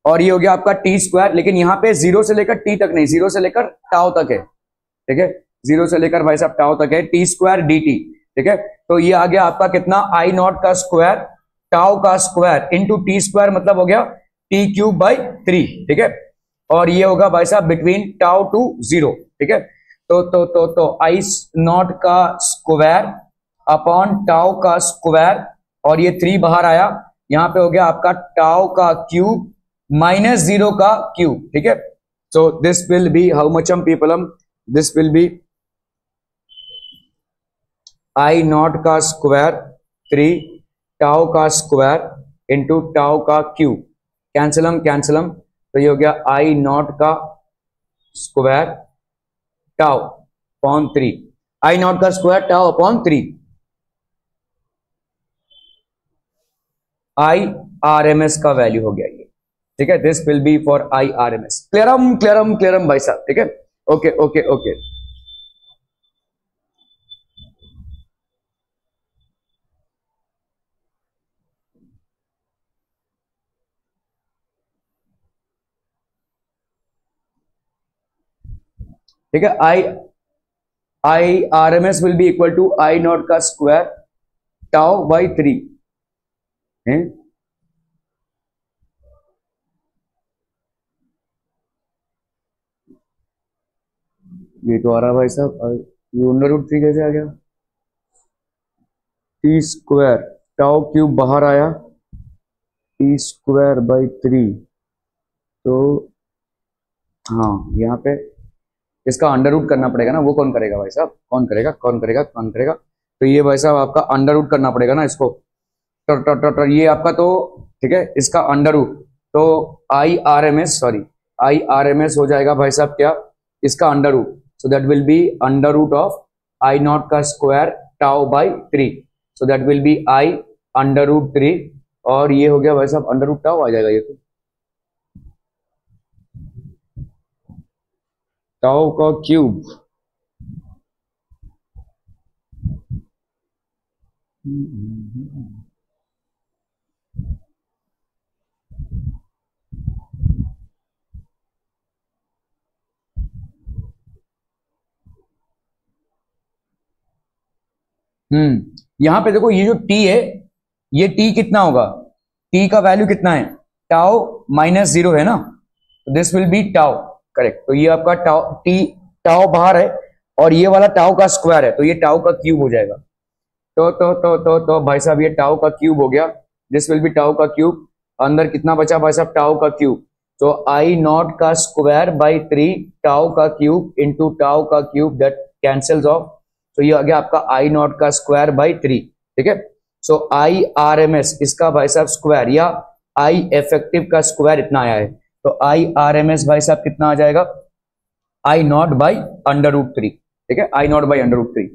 और ये हो गया आपका टी स्क्वायर, लेकिन यहाँ पे 0 से लेकर टी तक नहीं, 0 से लेकर टाउ तक है। ठीक है, 0 से लेकर भाई साहब टाउ तक है, टी स्क्वायर डी टी। ठीक है, तो ये आ गया आपका कितना, आई नॉट का स्क्वायर टाउ का स्क्वायर इंटू टी स्क्वायर, मतलब हो गया t³/3। ठीक है, और ये होगा भाई साहब बिटवीन टाउ टू 0। ठीक है, तो आई नॉट का स्क्वायर अपॉन टाउ का स्क्वायर, और ये 3 बाहर आया, यहाँ पे हो गया आपका टाउ का क्यूब माइनस 0 का क्यूब, ठीक है। So this will be how much हम पीपलम, this will be I naught का स्क्वायर 3 टाउ का स्क्वायर इंटू टाउ का क्यूब, कैंसलम, तो ये हो गया आई नॉट का square tau upon 3, I naught का square tau upon 3, I R M S का वैल्यू हो गया ये, ठीक है। This will be for I R M S. क्लियरम भाई साहब, ठीक है। ओके ओके ओके, ठीक है। I R M S will be equal to I naught का स्क्वायर टाउ बाई 3 है। ये तो आ रहा भाई साहब, ये अंडर रूट 3 कैसे आ गया, टी स्क्वायर टाउ क्यूब बाहर आया, टी स्क्वायर बाई 3, तो हाँ यहाँ पे इसका अंडर रूट करना पड़ेगा ना, वो कौन करेगा भाई साहब, कौन करेगा, तो ये भाई साहब आपका अंडर रूट करना पड़ेगा ना इसको, ये आपका, तो ठीक है, इसका अंडर रूट, तो I R M S, sorry I R M S हो जाएगा भाई साहब क्या, इसका under root, so that will be under root of I naught का square tau by 3, so that will be I under root 3, और ये हो गया भाई साहब अंडर रूट टाउ आ जाएगा ये, तो टाउ का क्यूब, यहां पे देखो ये जो t है, ये t कितना होगा, t का वैल्यू कितना है, टाउ माइनस 0 है ना, this will B tau, correct. तो ये आपका टाउ, t टाउ बाहर है और ये वाला टाउ का स्क्वायर है, तो ये टाउ का क्यूब हो जाएगा, तो भाई साहब ये टाउ का क्यूब हो गया, दिस विल बी टाउ का क्यूब, अंदर कितना बचा भाई साहब, टाउ का क्यूब, तो आई नॉट का स्क्वायर बाई 3 टाउ का क्यूब इंटू टाउ का क्यूब, दैट कैंसल्स ऑफ, तो ये आ गया आपका आई नॉट का स्क्वायर बाई 3, ठीक है। सो आई आर एम एस इसका भाई साहब स्क्वायर या आई इफेक्टिव का स्क्वायर इतना आया है, तो आई आर एम एस भाई साहब कितना आ जाएगा, I naught by under root 3, ठीक है, I naught by under root 3,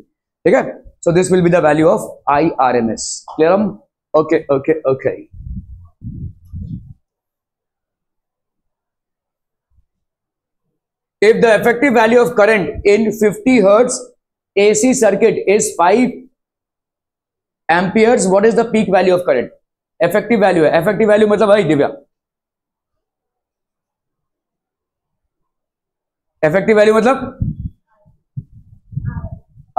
ठीक है। So this will be the value of I R M S, clear, okay okay okay. If the effective value of current in 50 hertz AC circuit is 5 amperes, what is the peak value of current? Effective value है, effective value मतलब भाई Divya, effective value मतलब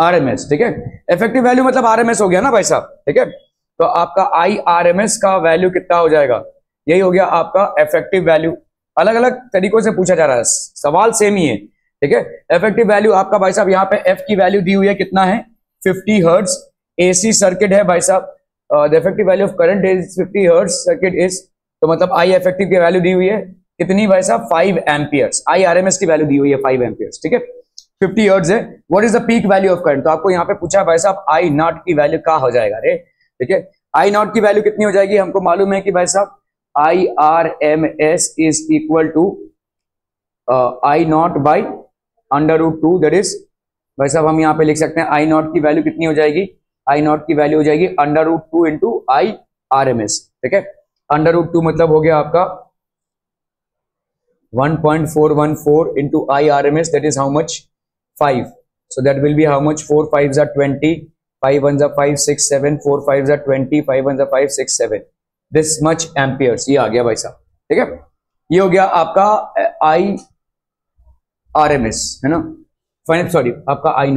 RMS, ठीक है, effective value मतलब RMS हो गया ना भाई साहब, ठीक है। तो आपका IRMS का वैल्यू कितना हो जाएगा, यही हो गया आपका effective value, अलग अलग तरीकों से पूछा जा रहा है, सवाल सेम ही है, ठीक है। इफेक्टिव वैल्यू आपका भाई साहब यहाँ पे एफ की वैल्यू दी हुई है, कितना है 50 हर्ट्ज, एसी सर्किट है भाई साहब, the effective value of current is 50 hertz circuit is, तो मतलब आई इफेक्टिव की वैल्यू दी हुई है कितनी भाई साहब 5 एम्पियर्स, आई आरएमएस की वैल्यू दी हुई है 5 एम्पियर्स, ठीक है, 50 हर्ट्ज है। What is the peak value of current, तो आपको यहाँ पे पूछा भाई साहब आई नॉट की वैल्यू क्या हो जाएगा रे, ठीक है, आई नॉट की वैल्यू कितनी हो जाएगी, हमको मालूम है कि भाई साहब I R M S is equal to I naught by under root 2, that is भाई साहब हम यहाँ पे लिख सकते हैं आई नॉट की वैल्यू कितनी हो जाएगी, आई नॉट की वैल्यू हो जाएगी under root 2 into I R M S, ठीक है, अंडर रूट 2 मतलब हो गया आपका 1.414 into IRMS, that is how much 5, so that will be how much 4 5s are 20, 5 1s are 5 6 7, 4 5s are 20, 5 1s are 5 6 7, this much amperes, ये आ गया भाई साहब, ठीक है, ये हो गया आपका IRMS है ना, फाइन, सॉरी आपका I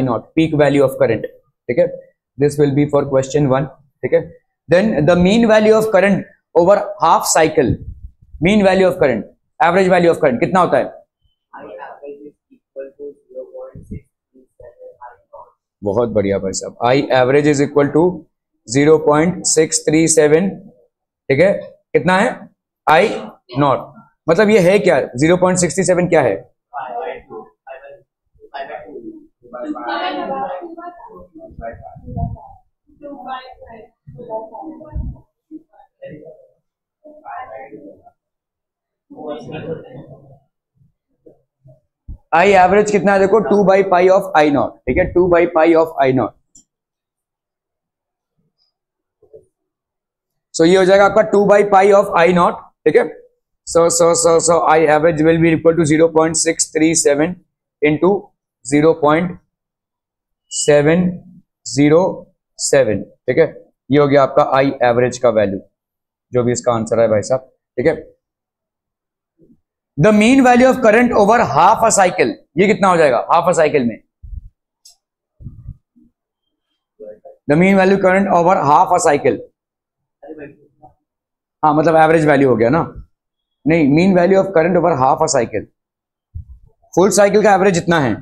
naught peak value of current, ठीक है, this will be for question 1, ठीक है। Then the mean value of current over half cycle, mean value of current, average value of current कितना होता है, बहुत बढ़िया भाई साहब, I average is equal to 0.637 ठीक है, कितना है आई नॉट, मतलब ये है क्या 0.67 क्या है, आई एवरेज कितना है देखो 2/पाई ऑफ आई नॉट, ठीक है 2/पाई ऑफ आई नॉट। सो ये हो जाएगा आपका 2/पाई ऑफ आई नॉट, ठीक है। So I average will be equal to 0.637 into 0.707, ठीक है। ये हो गया आपका आई एवरेज का वैल्यू, जो भी इसका आंसर है भाई साहब, ठीक है। The mean value of current over half a cycle, ये कितना हो जाएगा हाफ अ साइकिल में, the mean value current over half a cycle, हाँ मतलब एवरेज वैल्यू हो गया ना, नहीं mean value of current over half a cycle, full cycle का एवरेज इतना है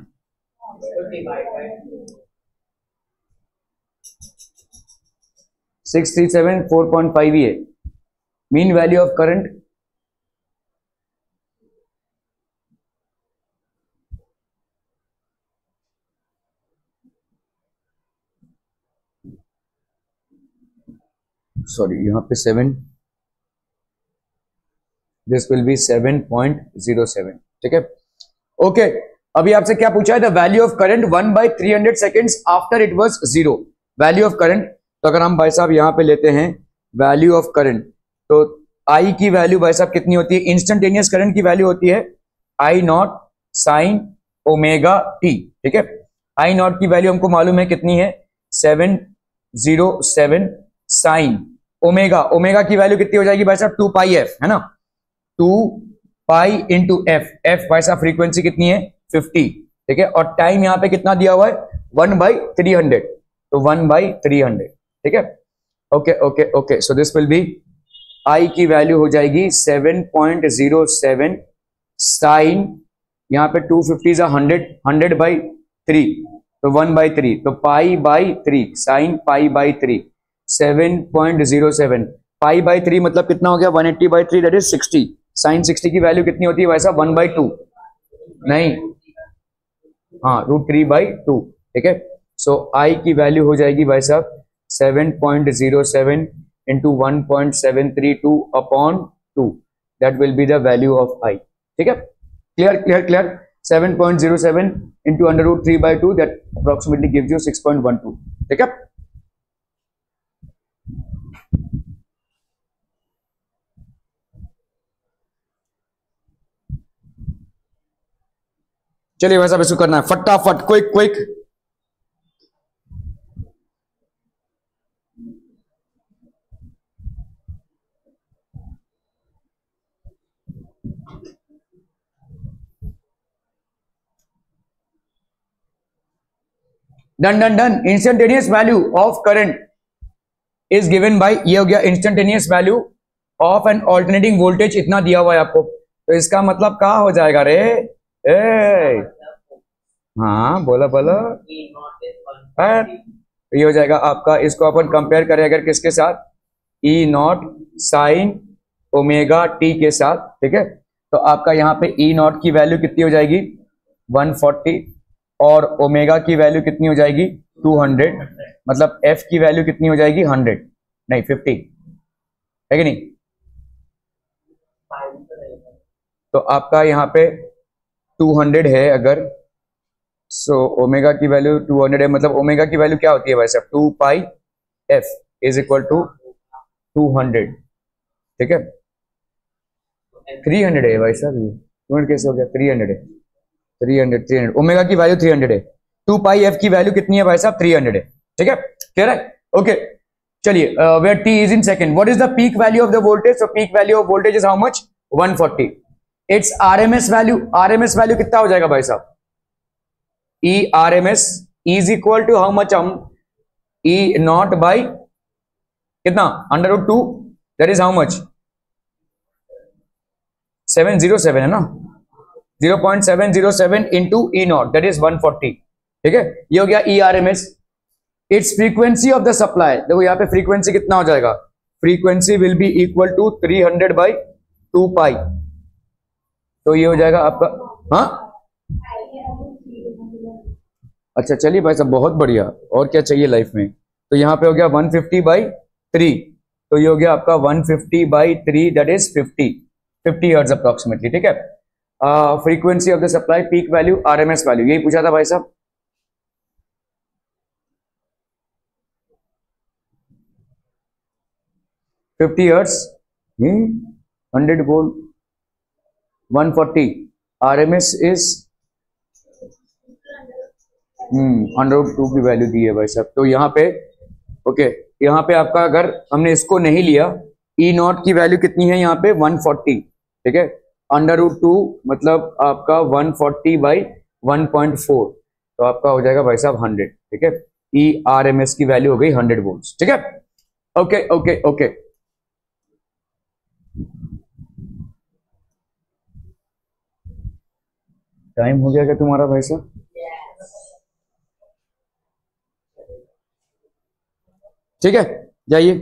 637 4.5 ही है mean value of current, sorry यहां पे 7, दिस विल बी 7.07, ठीक है। ओके अभी आपसे क्या पूछा है, the value of current 1/300 seconds after it was 0, value of current, तो अगर हम भाई साहब यहां पे लेते हैं वैल्यू ऑफ करंट, तो आई की वैल्यू भाई साहब कितनी होती है, इंस्टेंटेनियस करंट की वैल्यू होती है I naught sine omega T, ठीक है। आई नॉट की वैल्यू हमको मालूम है कितनी है 707 साइन ओमेगा, ओमेगा की वैल्यू कितनी हो जाएगी भाई साहब 2πf, है ना, 2π इंटू एफ, एफ भाई साहब फ्रीक्वेंसी कितनी है 50, ठीक है, और टाइम यहां पे कितना दिया हुआ है 1/300, तो 1/300, ठीक है। Okay okay okay, so this will be I की वैल्यू हो जाएगी 7.07 साइन, यहां पे 250 100/3, तो 1/3, तो π/3 साइन π/3 7.07 π/3 मतलब कितना हो गया 180/3, दैट इज 60, साइन 60 की वैल्यू कितनी होती है भाई साहब 1/2, नहीं हाँ √3/2, ठीक है। सो आई की वैल्यू हो जाएगी भाई साहब 7.07 into 1.732 upon 2, that will be the value of I, ठीक है। Clear clear clear, 7.07 into √3/2 that approximately gives you 6.12, ठीक है। चलिए वैसा इसको करना है फटाफट, quick quick, done done done. Instantaneous value of current is given by, ये हो गया instantaneous value of an alternating voltage, इतना दिया हुआ है आपको, तो इसका मतलब क्या हो जाएगा रे, हाँ बोलो बोलो, ये हो जाएगा आपका, इसको अपन कंपेयर करें अगर किसके साथ, ई नॉट साइन ओमेगा टी के साथ, ठीक है, तो आपका यहाँ पे ई नॉट की वैल्यू कितनी हो जाएगी 140 और ओमेगा की वैल्यू कितनी हो जाएगी 200, मतलब एफ की वैल्यू कितनी हो जाएगी 100 नहीं 50, है कि नहीं, तो आपका यहाँ पे 200 है अगर, सो ओमेगा की वैल्यू 200 है, मतलब ओमेगा की वैल्यू क्या होती है भाई साहब 2πf इज इक्वल टू 200, ठीक है। 300 है भाई साहब, ये 200 कैसे हो गया, 300 है, 300 ओमेगा की वैल्यू 300 है, 2πf की वैल्यू कितनी है भाई साहब 300 है, ठीक है, क्लियर है। ओके चलिए, where T is in second, what is the peak value of the voltage, so peak value of voltage is how much 140, it's RMS value, RMS value कितना हो जाएगा भाई साहब, E R M S is equal to how much, हम E naught by कितना √2, that is how much 707 है ना, 0.707 into E naught that is 140, ठीक है, ये हो गया E R M S. It's frequency of the supply, देखो यहाँ पे फ्रीक्वेंसी कितना हो जाएगा frequency will be equal to 300/2 pi. तो ये हो जाएगा आपका, हाँ अच्छा चलिए भाई साहब, बहुत बढ़िया, और क्या चाहिए लाइफ में। तो यहाँ पे हो गया 150/3, तो ये हो गया आपका 150/3, दैट इज 50 हर्ट्ज अप्रोक्सीमेटली, ठीक है। Frequency of the supply, peak value, RMS value, यही पूछा था भाई साहब। Fifty hertz, 100 volt, 140, RMS is √2 की वैल्यू दी है भाई साहब। तो यहाँ पे ओके, यहाँ पे आपका अगर हमने इसको नहीं लिया, ई नॉट की वैल्यू कितनी है यहाँ पे 140, ठीक है। √2 मतलब आपका 140/1.4, तो आपका हो जाएगा भाई साहब 100, ठीक है। ई आर एम एस की वैल्यू हो गई 100 वोल्ट, ठीक है। ओके ओके ओके, टाइम हो गया क्या तुम्हारा भाई साहब? ठीक है, जाइए।